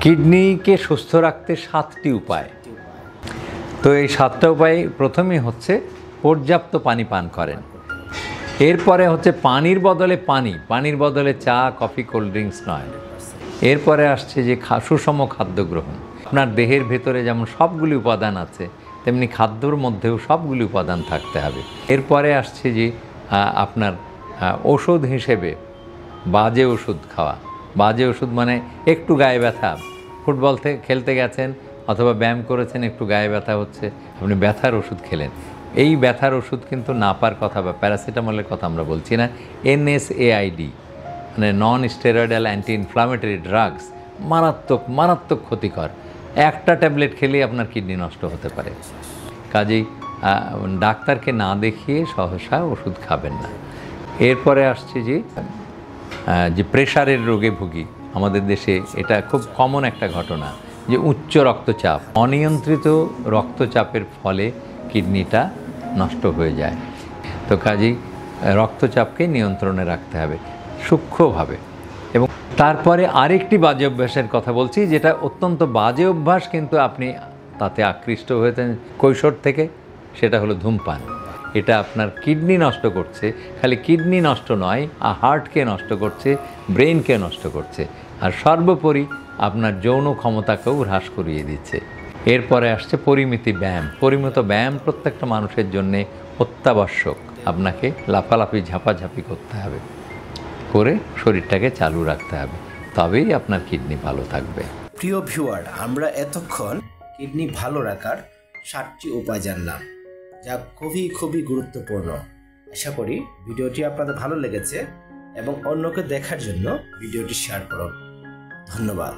কিডনিকে সুস্থ রাখতে 7টি উপায়। তো এই 7টা উপায় প্রথমেই হচ্ছে পর্যাপ্ত পানি পান করেন। এরপরে হচ্ছে পানির বদলে চা, কফি, কোল্ড ড্রিঙ্কস নয়। এরপরে আসছে যে সুষম খাদ্য গ্রহণ। আপনার দেহের ভেতরে যেমন সবগুলি উপাদান আছে, তেমনি খাদ্যর মধ্যেও সবগুলি উপাদান থাকতে হবে। এরপরে আসছে যে আপনার ওষুধ হিসেবে বাজে ওষুধ খাওয়া। বাজে ওষুধ মানে একটু গায়ে ব্যথা, ফুটবল খেলতে গেছেন অথবা ব্যায়াম করেছেন, একটু গায়ে ব্যথা হচ্ছে, আপনি ব্যথার ওষুধ খেলেন। এই ব্যথার ওষুধ কিন্তু নাপার কথা বা প্যারাসিটামলের কথা আমরা বলছি না। NSAID মানে non steroidal anti inflammatory drugs মারাত্মক ক্ষতিকর। একটা ট্যাবলেট খেলেই আপনার কিডনি নষ্ট হতে পারে। কাজেই ডাক্তারকে না দেখিয়ে সহসা ওষুধ খাবেন না। এরপরে আসছে যে প্রেশারের রোগে ভুগি। আমাদের দেশে এটা খুব কমন একটা ঘটনা যে উচ্চ রক্তচাপ, অনিয়ন্ত্রিত রক্তচাপের ফলে কিডনিটা নষ্ট হয়ে যায়। তো কাজেই রক্তচাপকে নিয়ন্ত্রণে রাখতে হবে সূক্ষ্মভাবে। এবং তারপরে আরেকটি বাজে অভ্যাসের কথা বলছি, যেটা অত্যন্ত বাজে অভ্যাস, কিন্তু আপনি তাতে আকৃষ্ট হয়েছেন কৈশোর থেকে, সেটা হলো ধূমপান। এটা আপনার কিডনি নষ্ট করছে, খালি কিডনি নষ্ট নয়, হার্টকে নষ্ট করছে, ব্রেনকে নষ্ট করছে, আর সর্বোপরি আপনার যৌন ক্ষমতাকেও হ্রাস করিয়ে দিচ্ছে। এরপরে আসছে পরিমিত ব্যায়াম প্রত্যেকটা মানুষের জন্যে অত্যাবশ্যক। আপনাকে লাফালাফি ঝাঁপাঝাঁপি করতে হবে, করে শরীরটাকে চালু রাখতে হবে, তবেই আপনার কিডনি ভালো থাকবে। প্রিয় ভিউয়ার, আমরা এতক্ষণ কিডনি ভালো রাখার 7টি উপায় জানলাম, যা খুবই গুরুত্বপূর্ণ। আশা করি ভিডিওটি আপনাদের ভালো লেগেছে এবং অন্যকে দেখার জন্য ভিডিওটি শেয়ার করুন। ধন্যবাদ।